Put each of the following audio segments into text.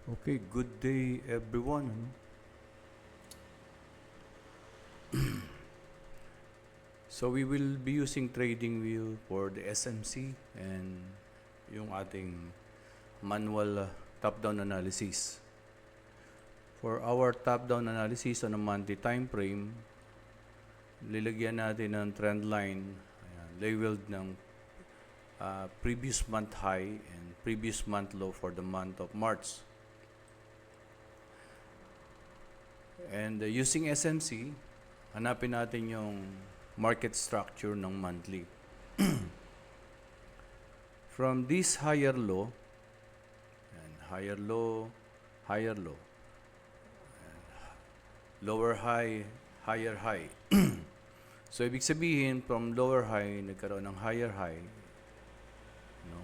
Okay, good day everyone. So we will be using TradingView for the SMC and yung ating manual top-down analysis. For our top-down analysis on a monthly time frame, lilagyan natin ng trend line, labeled ng previous month high and previous month low for the month of March. And using SMC, hanapin natin yung market structure ng monthly. From this higher low, and higher low, lower high, higher high. So, ibig sabihin, from lower high, nagkaroon ng higher high, no?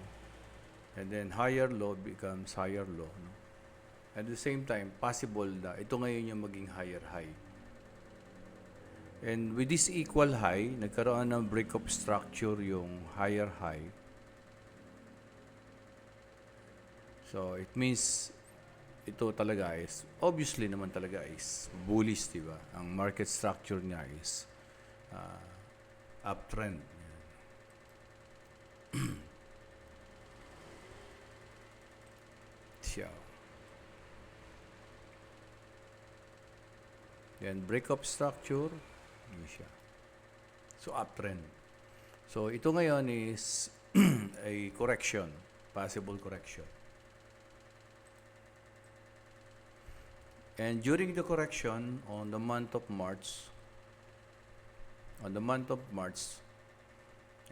And then higher low becomes higher low, no? At the same time, possible na ito ngayon yung maging higher high. And with this equal high, nagkaroon ng break-up structure yung higher high. So, it means ito talaga is, obviously naman talaga is bullish, di ba? Ang market structure niya is uptrend. Siya. Then, break-up structure, yun siya. So, uptrend. So, ito ngayon is a correction, possible correction. And during the correction on the month of March,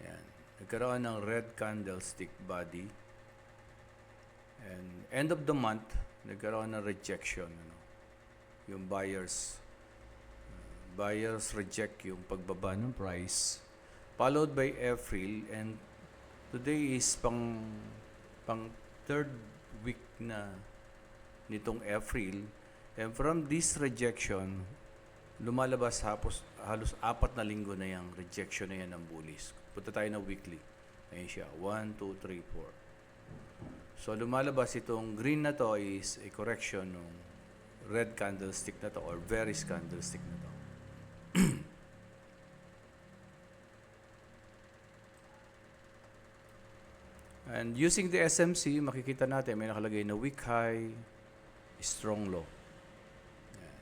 ayan, nagkaroon ng red candlestick body. And end of the month, nagkaroon ng rejection. Ano? Yung buyers reject yung pagbaba ng price, followed by April, and today is pang third week na nitong April. And from this rejection, lumalabas halos 4 na linggo na yung rejection na yan ng bullish. Punta tayo na weekly. Ayan siya, 1, 2, 3, 4. So lumalabas itong green na to is a correction ng red candlestick na to or bearish candlestick na to. And using the SMC, makikita natin may nakalagay na weak high, strong low. Yan.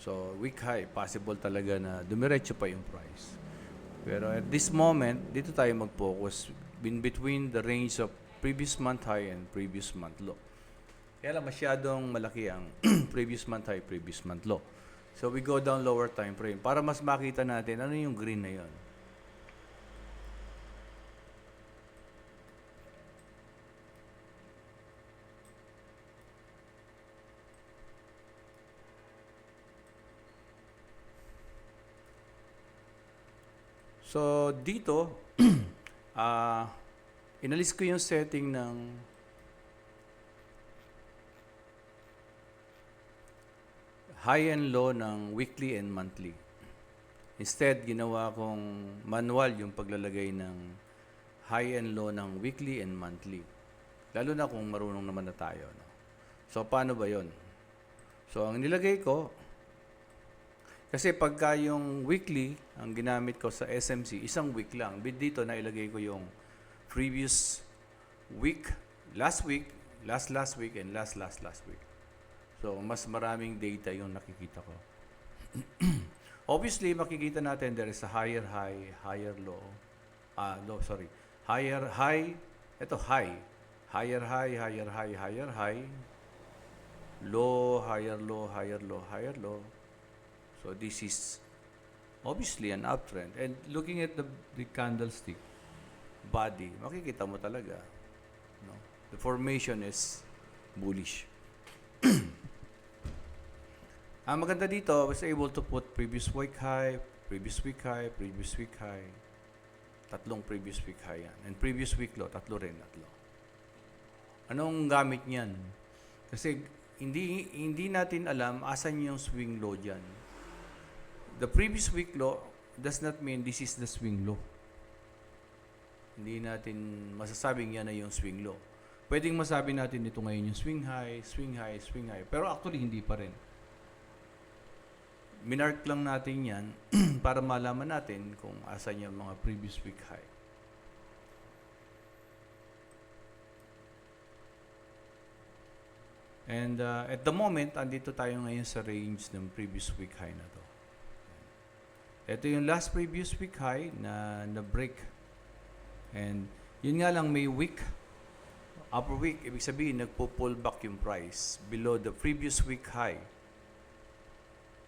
So, weak high, possible talaga na dumiretso pa yung price. Pero at this moment, dito tayo mag-focus in between the range of previous month high and previous month low. Kaya lang masyadong malaki ang previous month high, previous month low. So, we go down lower time frame para mas makita natin ano yung green na yon. So, dito, inalis ko yung setting ng high and low ng weekly and monthly. Instead, ginawa kong manual yung paglalagay ng high and low ng weekly and monthly. Lalo na kung marunong naman na tayo. No? So, paano ba yon? So, ang nilagay ko, kasi pagka yung weekly, ang ginamit ko sa SMC, isang week lang. Dito na ilagay ko yung previous week, last week, last week, and last week. So, mas maraming data yung nakikita ko. Obviously, makikita natin there is a higher high, higher low. Higher high, ito high. Higher high, higher high, higher high. Low, higher low, higher low, higher low. So, this is obviously an uptrend. And looking at the candlestick body, makikita mo talaga. No? The formation is bullish. Ang maganda dito, I was able to put previous week high, previous week high, previous week high. Tatlong previous week high yan. And previous week low, tatlo. Anong gamit niyan? Kasi hindi natin alam asan yung swing low dyan. The previous week low does not mean this is the swing low. Hindi natin masasabing yan na yung swing low. pwedeng masabi natin ito ngayon yung swing high, swing high, swing high. Pero actually, hindi pa rin. Minark lang natin yan para malaman natin kung asan yung mga previous week high. And at the moment, andito tayo ngayon sa range ng previous week high na to. Ito yung last previous week high na break. And yun nga lang, may week, upper week, ibig sabihin, nagpo-pull back yung price below the previous week high.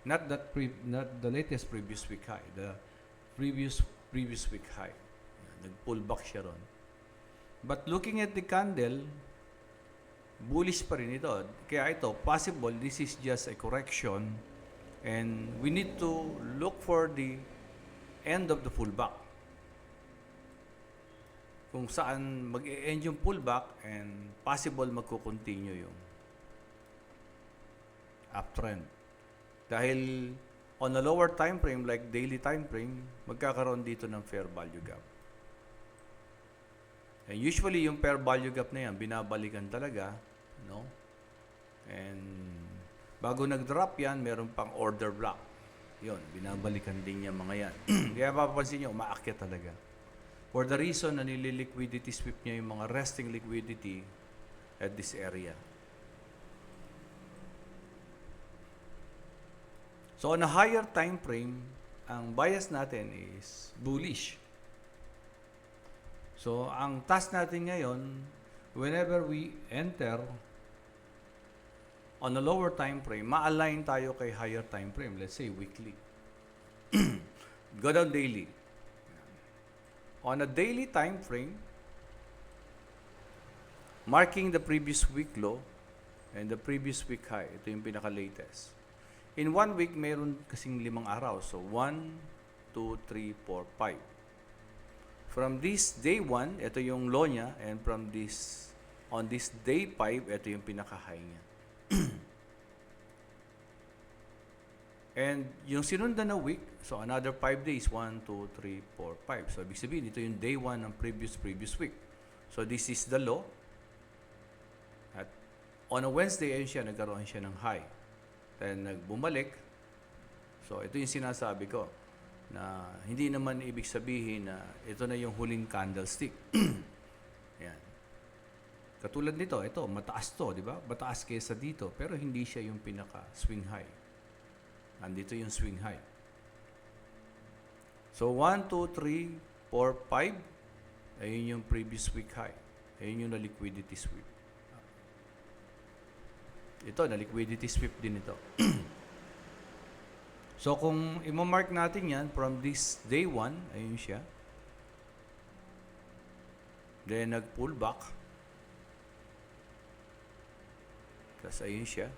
Not the latest previous week high, the previous week high. Nag-pull back siya ron. But looking at the candle, bullish pa rin ito. Kaya ito, possible, this is just a correction and we need to look for the end of the pullback. Kung saan mag-e-end yung pullback and possible magko-continue yung uptrend. Dahil on a lower time frame, like daily time frame, magkakaroon dito ng fair value gap. And usually, yung fair value gap na yan, binabalikan talaga, no? And bago nag-drop yan, meron pang order block. Yun, binabalikan din yan mga yan. Kaya mapapansin nyo, umaakyat talaga. For the reason na nililiquidity sweep niya yung mga resting liquidity at this area. So on a higher time frame, ang bias natin is bullish. So ang task natin ngayon, whenever we enter on a lower time frame, ma-align tayo kay higher time frame, let's say weekly. Go down daily. On a daily time frame, marking the previous week low and the previous week high. Ito yung pinaka-latest. In 1 week, mayroon kasing 5 araw. So, 1, 2, 3, 4, 5. From this day 1, ito yung low niya. And from this, on this day 5, ito yung pinaka-high niya. And yung sinundan na week, so another 5 days, 1, 2, 3, 4, 5. So, ibig sabihin, ito yung day 1 ng previous week. So, this is the low. At on a Wednesday, ayun siya, nagkaroon siya ng high. Then, nagbumalik. So, ito yung sinasabi ko, na hindi naman ibig sabihin na ito na yung huling candlestick. Yan. Katulad nito, ito, mataas to, di ba? Mataas kaysa dito, pero hindi siya yung pinaka-swing high. Nandito yung swing high. So, 1, 2, 3, 4, 5, ayun yung previous week high. Ayun yung na-liquidity sweep. Ito, na-liquidity sweep din ito. So, kung i-mark natin yan from this day 1, ayun siya. Then, nag-pull back. Tapos, ayun siya.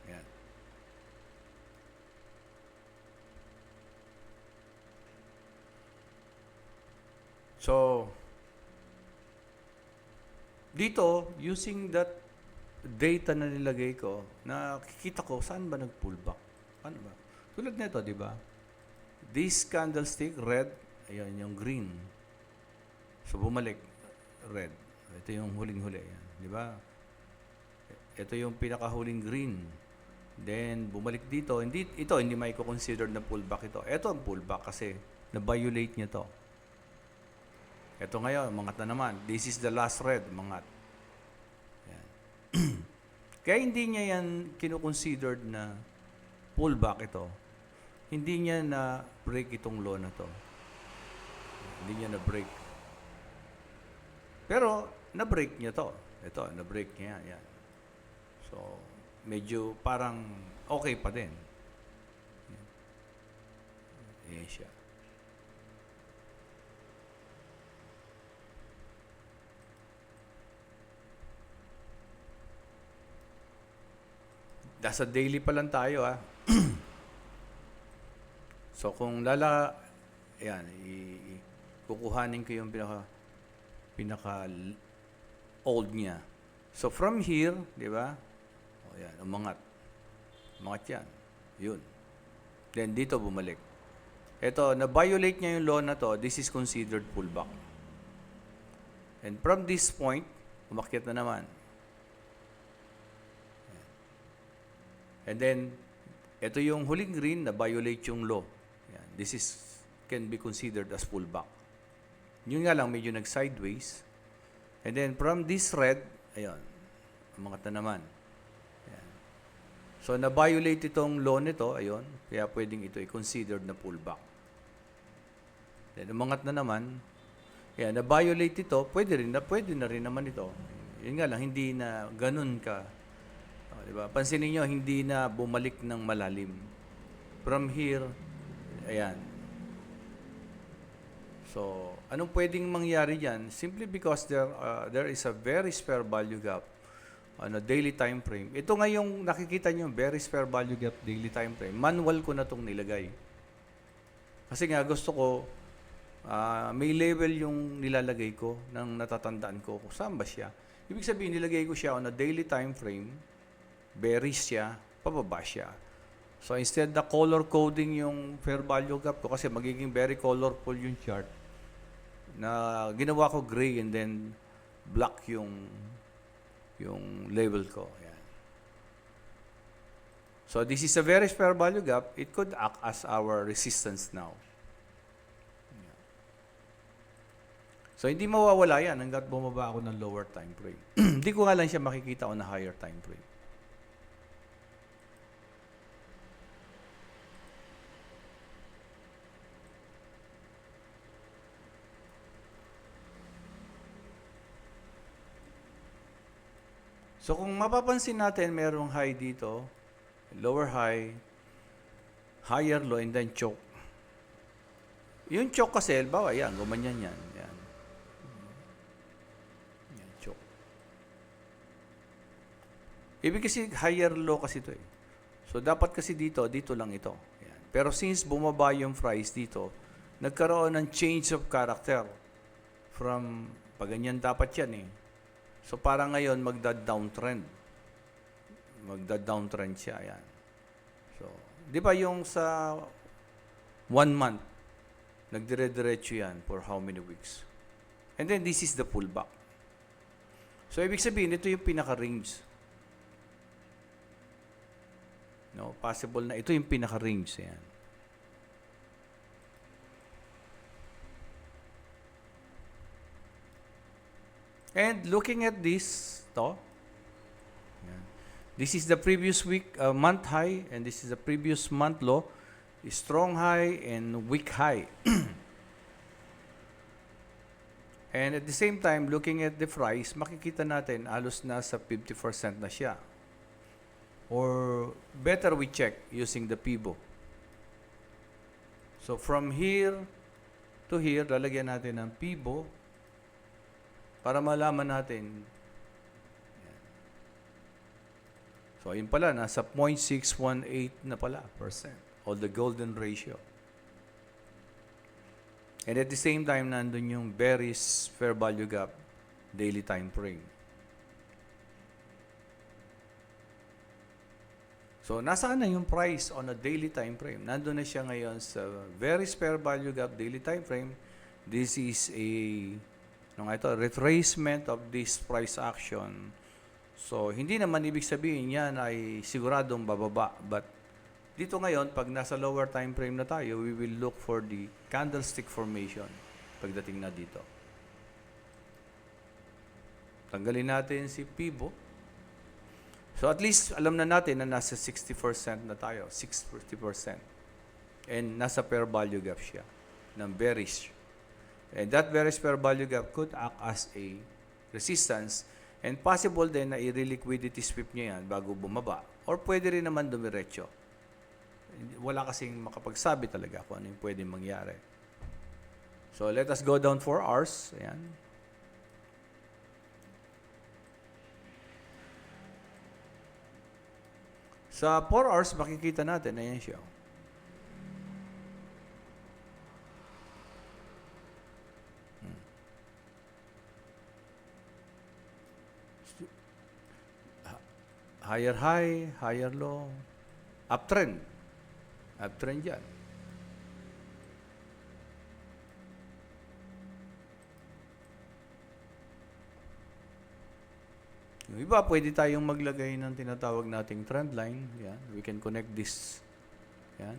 Yan. So, dito, using that data na nilagay ko, nakikita ko saan ba nag-pullback. Ano ba? Tulad nito, di ba? This candlestick, red, ayan yung green. So, bumalik, red. Ito yung huling-huli. Di ba? Ito yung pinakahuling green. Then, bumalik dito. Hindi may consider na pullback ito. Ito ang pullback kasi na-violate niya to. Ito ngayon, mangat na naman. This is the last red, mangat. Yan. Kaya hindi niya yan kino-considered na pullback ito. Hindi niya na break itong low na to. Hindi niya na break. Pero, na-break niya to. Ito, na-break niya. Yan. So, medyo parang okay pa din. Yan siya. Nasa daily pa lang tayo, ha. So, kung yan, kukuhanin ko yung pinaka old niya. So, from here, di ba? O, yan, umangat. Umangat yan. Yun. Then, dito bumalik. Ito, na-violate niya yung law na to, this is considered pullback. And from this point, umakyat na naman. And then, ito yung huling green na violate yung law. Yan. This is can be considered as pullback. Yun nga lang, medyo nag-sideways. And then, from this red, ayun, umangat na naman. Yan. So, na-violate itong law nito, ayun, kaya pwedeng ito i-considered na pullback. Then, umangat na naman. Kaya, na-violate ito, pwede na rin naman ito. Yun nga lang, hindi na ganun ka. Diba? Pansinin nyo, hindi na bumalik ng malalim. From here, ayan. So, anong pwedeng mangyari dyan? Simply because there is a very fair value gap on a daily time frame. Ito nga yung nakikita nyo, very fair value gap daily time frame. Manual ko na itong nilagay. Kasi nga gusto ko, may level yung nilalagay ko ng natatandaan ko kung saan ba siya. Ibig sabihin, nilagay ko siya on a daily time frame, bearish siya, pababa siya. So instead na color coding yung fair value gap ko kasi magiging very colorful yung chart na ginawa ko gray and then black yung level ko. Ayan. So this is a very fair value gap. It could act as our resistance now. Ayan. So hindi mawawala yan hanggat bumaba ako ng lower time frame. Hindi ko nga lang siya makikita on a higher time frame. So kung mapapansin natin, merong high dito, lower high, higher low, and then choke. Yung choke kasi, halimbawa, yan, gumanyan yan. Yan. Yan, choke. Ibig kasi higher low kasi ito eh. So dapat kasi dito lang ito. Yan. Pero since bumaba yung price dito, nagkaroon ng change of character. From, pag ganyan dapat yan eh. So, parang ngayon, magda-downtrend. Magda-downtrend siya, yan. So, di ba yung sa 1 month, nagdire-diretso yan for how many weeks? And then, this is the pullback. So, ibig sabihin, ito yung pinaka-range. No, possible na ito yung pinaka-range, yan. And looking at this, this is the previous week, month high, and this is the previous month low, strong high and weak high. And at the same time, looking at the price, makikita natin halos nasa 50% na siya. Or better we check using the PIBO. So from here to here, lalagyan natin ng PIBO para malaman natin. So, ayun pala, nasa 0.618 na pala percent, or the golden ratio. And at the same time, nandun yung bearish fair value gap daily time frame. So, nasaan na yung price on a daily time frame? Nandun na siya ngayon sa bearish fair value gap daily time frame. This is retracement of this price action. So, hindi naman ibig sabihin yan ay siguradong bababa. But, dito ngayon, pag nasa lower time frame na tayo, we will look for the candlestick formation pagdating na dito. Tanggalin natin si PIBO. So, at least, alam na natin na nasa 60% na tayo. 60%. And nasa fair value gap siya ng bearish. And that bearish fair value gap could act as a resistance and possible din na i-liquidity sweep niya yan bago bumaba. Or pwede rin naman dumiretso. Wala kasing makapagsabi talaga kung ano yung pwede mangyari. So let us go down 4 hours. Ayan. Sa 4 hours, makikita natin, ayan siya. Higher high, higher low, uptrend. Uptrend yan. Iba, pwede tayong maglagay ng tinatawag nating trend line. Yan. We can connect this. Yan.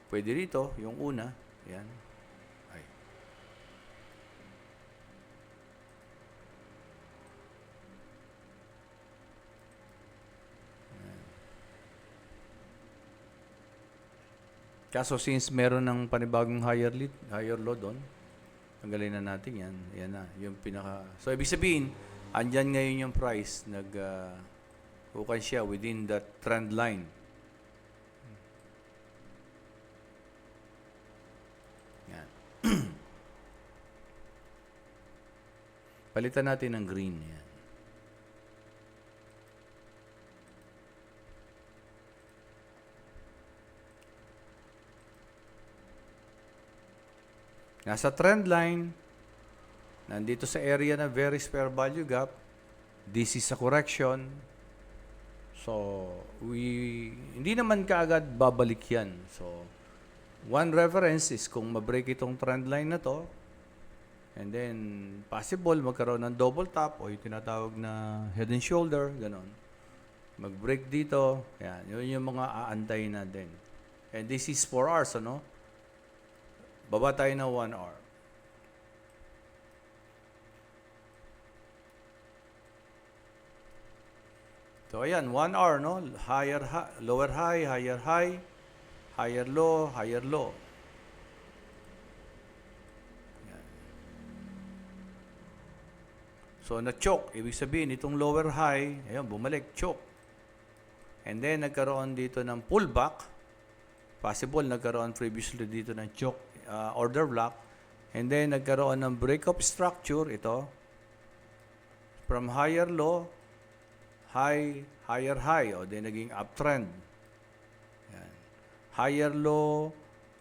Pwede rito, yung una. Yan. Ay. Kaso since meron ng panibagong higher low doon, tanggalin na natin yan. Yan na, yung pinaka... So, ibig sabihin, andyan ngayon yung price, ukay siya within that trend line. Yan. Palitan natin ng green. Yan. Nasa trend line, nandito sa area na very fair value gap, this is a correction. So, hindi naman kaagad babalik yan. So, one reference is kung mabreak itong trend line na to, and then possible magkaroon ng double top o yung tinatawag na head and shoulder, ganon. Mag-break dito, yan. Yun yung mga aantay natin. And this is 4 hours, ano? Baba tayo na 1 hour. So, ayan, 1 hour, no? Lower high, higher high, higher low, higher low. Ayan. So, na-choke. Ibig sabihin, itong lower high, ayan, bumalik, choke. And then, nagkaroon dito ng pullback. Possible, nagkaroon previously dito ng choke. Order block, and then nagkaroon ng breakup structure, ito, from higher low, higher high, o then naging uptrend. Yan. Higher low,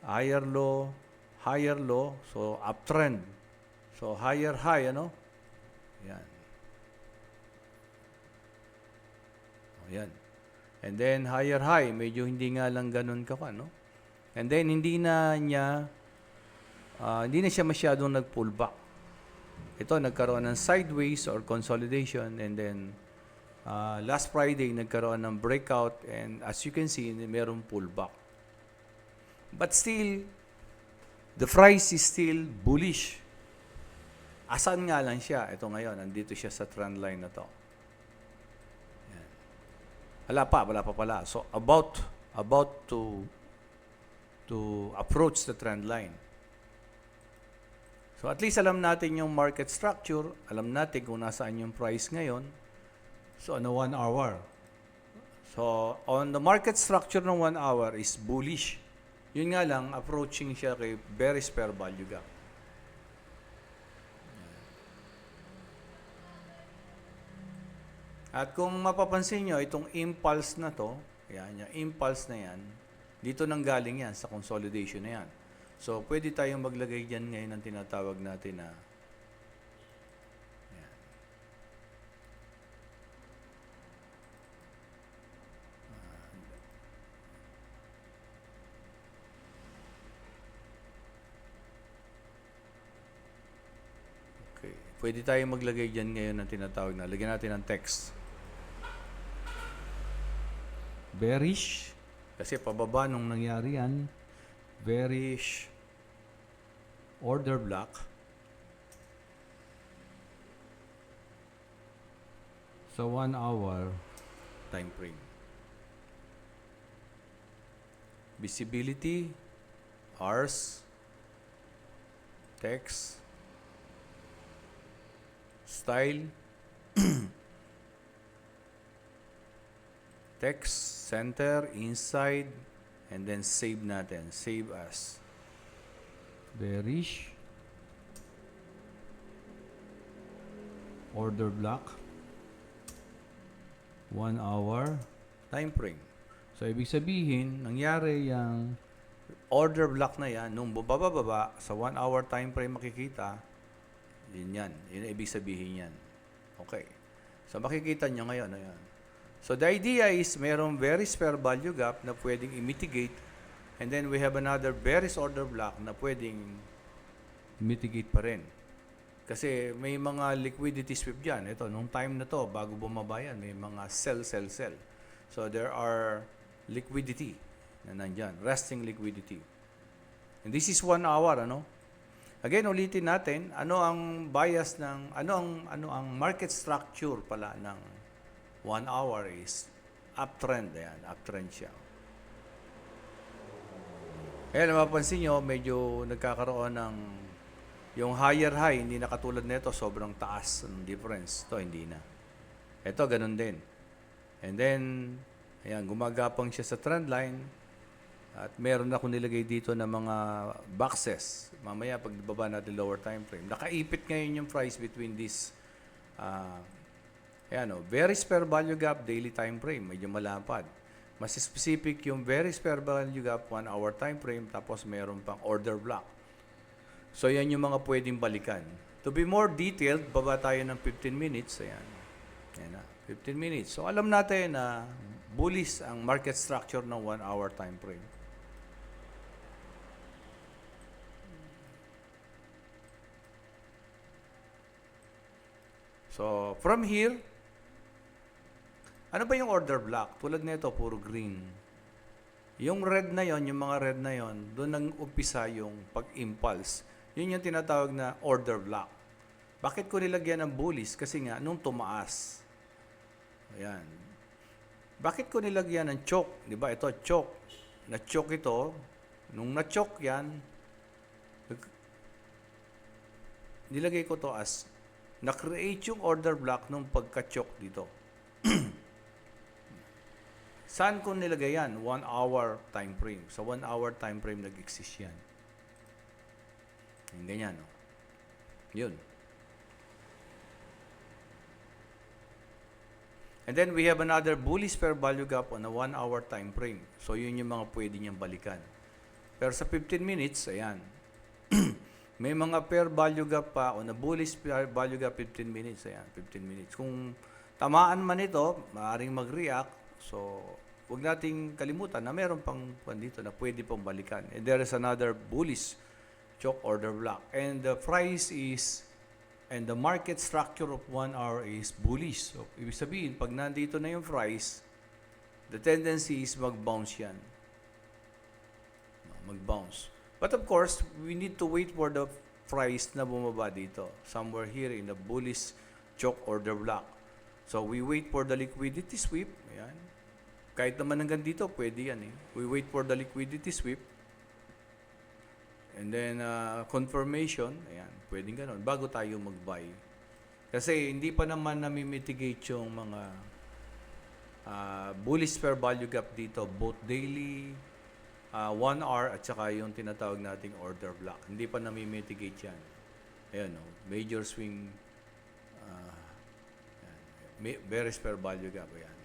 higher low, higher low, so uptrend. So higher high, ano? Yan. O yan. And then higher high, medyo hindi nga lang ganun ka, no? And then hindi na siya masyadong nag-pull back. Ito, nagkaroon ng sideways or consolidation, and then last Friday, nagkaroon ng breakout, and as you can see, mayroong pullback. But still, the price is still bullish. Asan nga lang siya? Ito ngayon, nandito siya sa trend line na to. Yan. Wala pa pala. So, about to approach the trend line. So at least alam natin yung market structure, alam natin kung nasaan yung price ngayon. So on the 1 hour. So on the market structure ng 1 hour is bullish. Yun nga lang, approaching siya kay very fair value gap. At kung mapapansin nyo, itong impulse na to, yan, yung impulse na yan, dito nang galing yan sa consolidation na yan. So, pwede tayong maglagay dyan ngayon ng tinatawag natin na yan. Okay. Pwede tayong maglagay dyan ngayon ng tinatawag na, lagyan natin ng text. Bearish. Kasi pababa nung nangyari yan, bearish order block sa 1 hour time frame. Visibility, hours, text, style, text, center, inside, and then save natin. Save as. Bearish. Order block. 1 hour. Time frame. So, ibig sabihin, nangyari yung order block na yan, nung bababa sa 1 hour time frame makikita, yun yan. Yun ang ibig sabihin yan. Okay. So, makikita nyo ngayon. Ayan. So, the idea is mayroong very fair value gap na pwedeng i-mitigate, and then we have another bearish order block na pwedeng mitigate pa rin. Kasi may mga liquidity sweep dyan. Ito, nung time na to, bago bumaba yan, may mga sell. So there are liquidity na nandyan, resting liquidity. And this is 1 hour, ano? Again, ulitin natin, ano ang bias ng, ano ang market structure pala ng 1 hour is uptrend. Ayan, uptrend siya. Kaya mapapansin nyo, medyo nagkakaroon ng yung higher high, hindi na katulad nito, sobrang taas ng difference. Ito, hindi na. Ito, ganun din. And then, ayan, gumagapang siya sa trend line. At meron ako nilagay dito na mga boxes. Mamaya, pag baba natin lower time frame. Nakaipit ngayon yung price between this, ayan o, very fair value gap, daily time frame. Medyo malapad. Mas specific yung very fair value gap, 1 hour time frame. Tapos meron pang order block. So, yan yung mga pwedeng balikan. To be more detailed, baba tayo ng 15 minutes. Ayan. Ayan na, 15 minutes. So, alam natin na bullish ang market structure ng 1 hour time frame. So, from here, ano ba yung order block? Tulad nito, puro green. Yung red na yon, yung mga red na yon, doon nang umpisa yung pag-impulse. Yun yung tinatawag na order block. Bakit ko nilagyan ng bullish? Kasi nga, nung tumaas. Ayan. Bakit ko nilagyan ng choke? Di ba? Ito, choke. Na-choke ito. Nung na-choke yan, nilagay ko to as na-create yung order block nung pagka-choke dito. Saan ko nilagay yan? 1 hour time frame. Sa 1 hour time frame nag-exist yan. Yung ganyan, no? Yun. And then we have another bullish fair value gap on a 1 hour time frame. So yun yung mga pwede niyang balikan. Pero sa 15 minutes, ayan. May mga fair value gap pa on a bullish fair value gap 15 minutes. Ayan, 15 minutes. Kung tamaan man ito, maaaring mag-react. So, huwag nating kalimutan na meron pang dito na pwede pang balikan. And there is another bullish choke order block. And the price is, and the market structure of 1 hour is bullish. So, ibig sabihin, pag nandito na yung price, the tendency is mag-bounce yan. Mag-bounce. But of course, we need to wait for the price na bumaba dito. Somewhere here in the bullish choke order block. So, we wait for the liquidity sweep. Ayan. Kahit naman hanggang dito, pwede yan eh. We wait for the liquidity sweep. And then, confirmation, ayan, pwedeng ganun, bago tayo mag-buy. Kasi hindi pa naman nami-mitigate yung mga bullish fair value gap dito, both daily, 1 hour, at saka yung tinatawag nating order block. Hindi pa nami-mitigate yan. Ayan, no? Major swing, very fair value gap, ayan.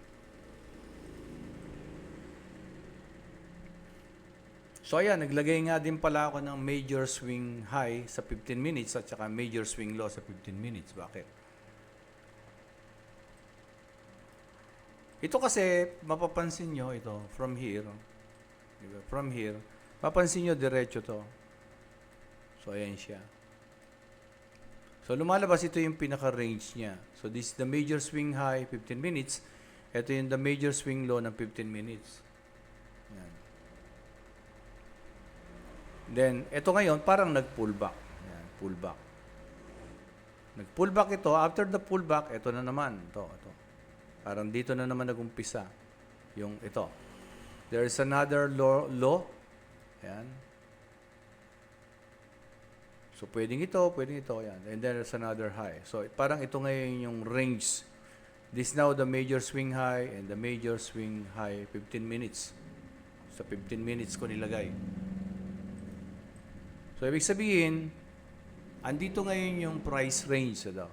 So ayan, naglagay nga din pala ako ng major swing high sa 15 minutes at saka major swing low sa 15 minutes. Bakit? Ito kasi, mapapansin nyo ito, from here, diba? From here, mapapansin nyo diretso to. So ayan siya. So lumalabas ito yung pinaka-range niya. So this is the major swing high, 15 minutes. Ito yung the major swing low ng 15 minutes. Ayan. Then, ito ngayon, parang nag-pullback. Ayan, pullback. Nag-pullback ito. After the pullback, ito na naman. Ito. Parang dito na naman nag-umpisa. Yung ito. There is another low. Ayan. So, pwedeng ito. Ayan. And then, there's another high. So, parang ito ngayon yung range. This now the major swing high and the major swing high 15 minutes. Sa 15 minutes ko nilagay. So, ibig sabihin, andito ngayon yung price range ito.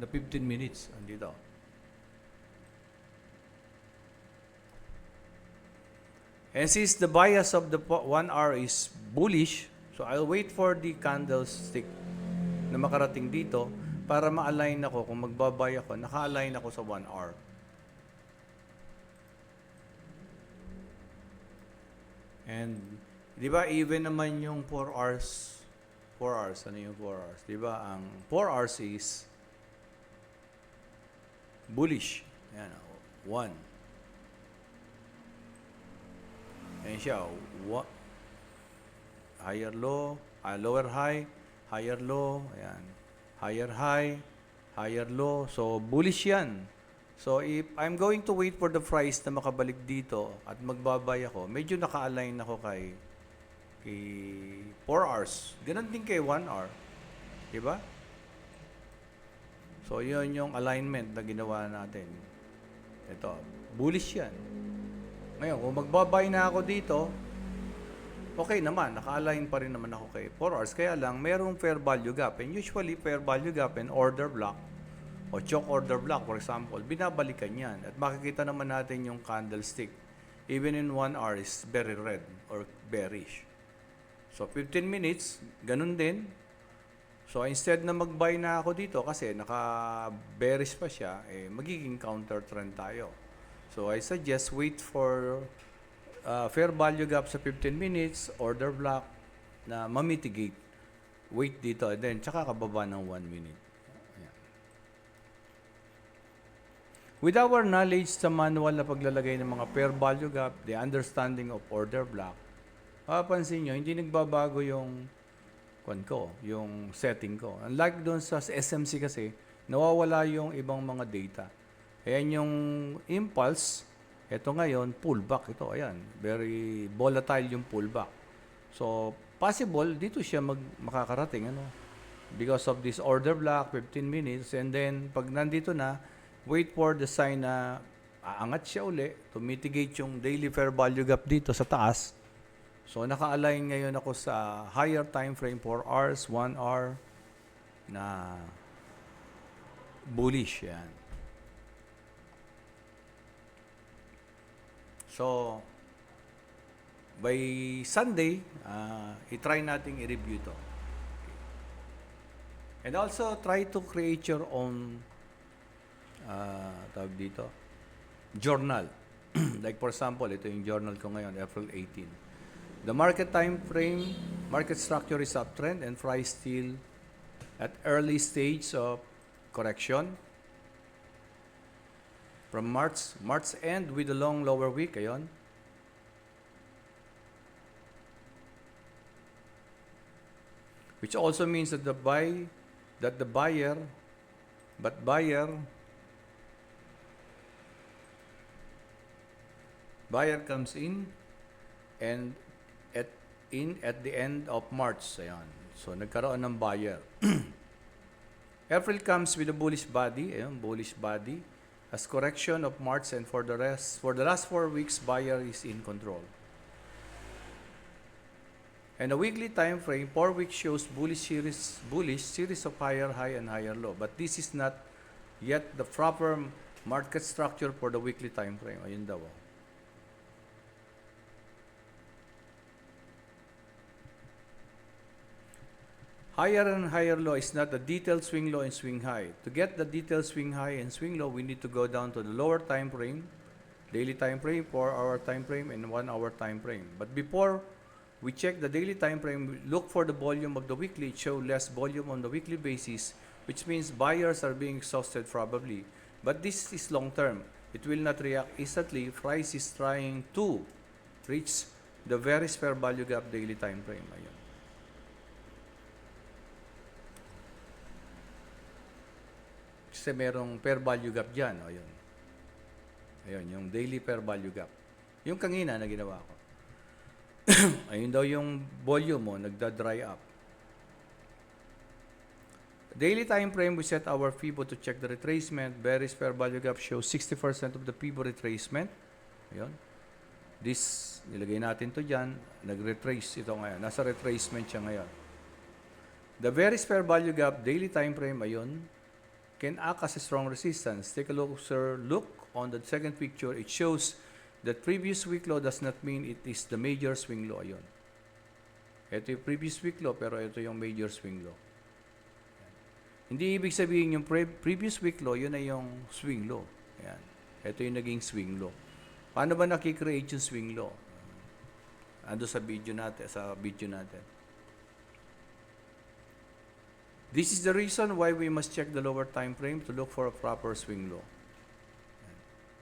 The 15 minutes, andito. And since the bias of the 1 hour is bullish, so I'll wait for the candlestick na makarating dito para ma-align ako. Kung magbabay ako, naka-align ako sa 1 hour. And, di ba, even naman yung 4 hours 4 hours. Ano yung 4 hours? Di ba? Ang 4 hours is bullish. Yan. 1. Ayan siya. Higher low, lower high, higher low. Ayan. Higher high, higher low. So, bullish yan. So, if I'm going to wait for the price na makabalik dito at magbabay ako, medyo naka-align ako kay 4 hours. Ganon din kay 1 hour. Diba? So, yun yung alignment na ginawa natin. Ito, bullish yan. Ngayon, kung magbabay na ako dito, okay naman, naka-align pa rin naman ako kay 4 hours. Kaya lang, merong fair value gap. And usually, fair value gap and order block o choke order block, for example, binabalikan yan. At makikita naman natin yung candlestick. Even in 1 hour is very red or bearish. So, 15 minutes, ganun din. So, instead na mag-buy na ako dito kasi naka-bearish pa siya, magiging counter trend tayo. So, I suggest wait for fair value gap sa 15 minutes, order block na ma-mitigate. Wait dito, and then tsaka kababa ng 1 minute. Ayan. With our knowledge sa manual na paglalagay ng mga fair value gap, the understanding of order block, mapapansin nyo, hindi nagbabago yung yung setting ko. Unlike doon sa SMC kasi, nawawala yung ibang mga data. Ayan yung impulse. Ito ngayon, pullback ito. Ayan, very volatile yung pullback. So, possible, dito siya makakarating. Because of this order block, 15 minutes. And then, pag nandito na, wait for the sign na aangat siya uli to mitigate yung daily fair value gap dito sa taas. So, naka-align ngayon ako sa higher time frame, 4 hours, 1 hour, na bullish yan. So, by Sunday, i-try nating i-review to. And also, try to create your own, tawag dito, journal. Like for example, ito yung journal ko ngayon, April 18. The market time frame, market structure is uptrend and price still at early stage of correction. From March end with a long lower wick, ayon. Which also means that the buyer comes in and at the end of March, ayan. So nagkaroon ng buyer. April comes with a bullish body, ayan, bullish body. As correction of March and for the last 4 weeks, buyer is in control. And a weekly time frame, 4 weeks shows bullish series of higher high and higher low. But this is not yet the proper market structure for the weekly time frame. Ayun daw. Higher and higher low is not the detailed swing low and swing high. To get the detailed swing high and swing low, we need to go down to the lower time frame, daily time frame, 4-hour time frame, and 1-hour time frame. But before we check the daily time frame, we look for the volume of the weekly. It shows less volume on the weekly basis, which means buyers are being exhausted probably. But this is long term. It will not react instantly. Price is trying to reach the very fair value gap daily time frame. Ayun. Kasi merong fair value gap dyan. Ayun. Ayun, yung daily fair value gap. Yung kanina na ginawa ko. Ayun daw yung volume mo, nagda-dry up. Daily time frame, we set our FIBO to check the retracement. Bearish fair value gap shows 60% of the FIBO retracement. Ayun. This, nilagay natin to dyan. Nag-retrace ito ngayon. Nasa retracement siya ngayon. The bearish fair value gap, daily time frame, ayun, can act as a strong resistance. Take a closer look on the second picture. It shows that previous week low does not mean it is the major swing low. Ayun. Ito yung previous week low, pero ito yung major swing low. Hindi ibig sabihin yung previous week low, yun ay yung swing low. Ayan. Ito yung naging swing low. Paano ba nakikreate yung swing low? Ando sa video natin. This is the reason why we must check the lower time frame to look for a proper swing low.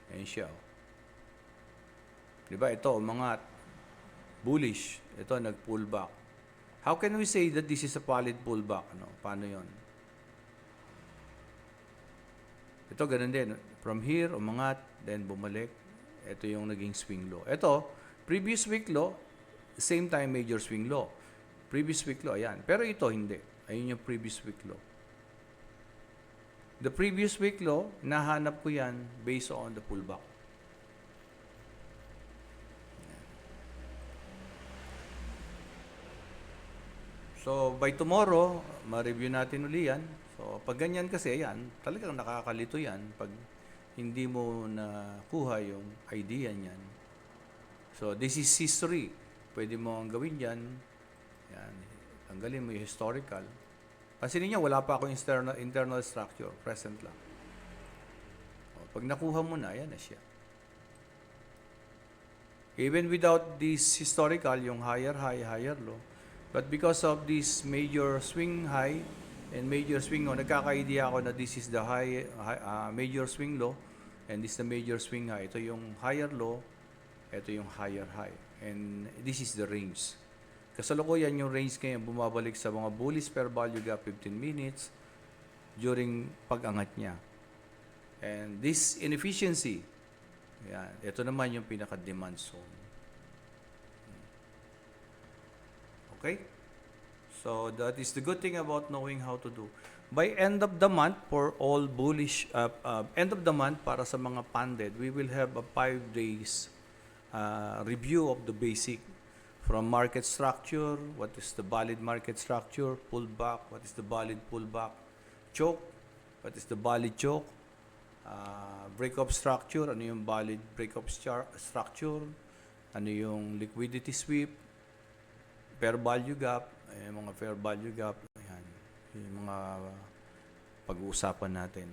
Ayan siya. Diba? Ito, umangat. Bullish. Ito, nag-pull back. How can we say that this is a valid pullback? Ano? Paano yon? Ito, ganun din. From here, umangat, then bumalik. Ito yung naging swing low. Ito, previous week low, same time major swing low. Previous week low, ayan. Pero ito, hindi. Ayun yung previous week low. The previous week low, nahanap ko yan based on the pullback. So, by tomorrow, ma-review natin uli yan. So, pag ganyan kasi, ayan, talagang nakakalito yan pag hindi mo nakuha yung idea niyan. So, this is history. Pwede mo ang gawin yan. Yan. Tanggalin mo yung historical. Pansinin niyo, wala pa akong internal structure. Present lang. O, pag nakuha mo na, yan na siya. Even without this historical, yung higher high, higher low, but because of this major swing high and major swing low, nagkaka-idea ako na this is the major swing low and this is the major swing high. Ito yung higher low, ito yung higher high. And this is the range. Kasalukuyan yung range ngayon bumabalik sa mga bullish fair value gap 15 minutes during pag-angat niya. And this inefficiency, yan, ito naman yung pinaka-demand zone. Okay? So that is the good thing about knowing how to do. By end of the month, for all bullish, end of the month para sa mga panded, we will have a 5 days review of the basic. From market structure, what is the valid market structure, pullback, what is the valid pullback, choke, what is the valid choke, breakup structure, ano yung valid breakup structure, ano yung liquidity sweep, fair value gap, yung mga fair value gap, ayan, yung mga pag-uusapan natin.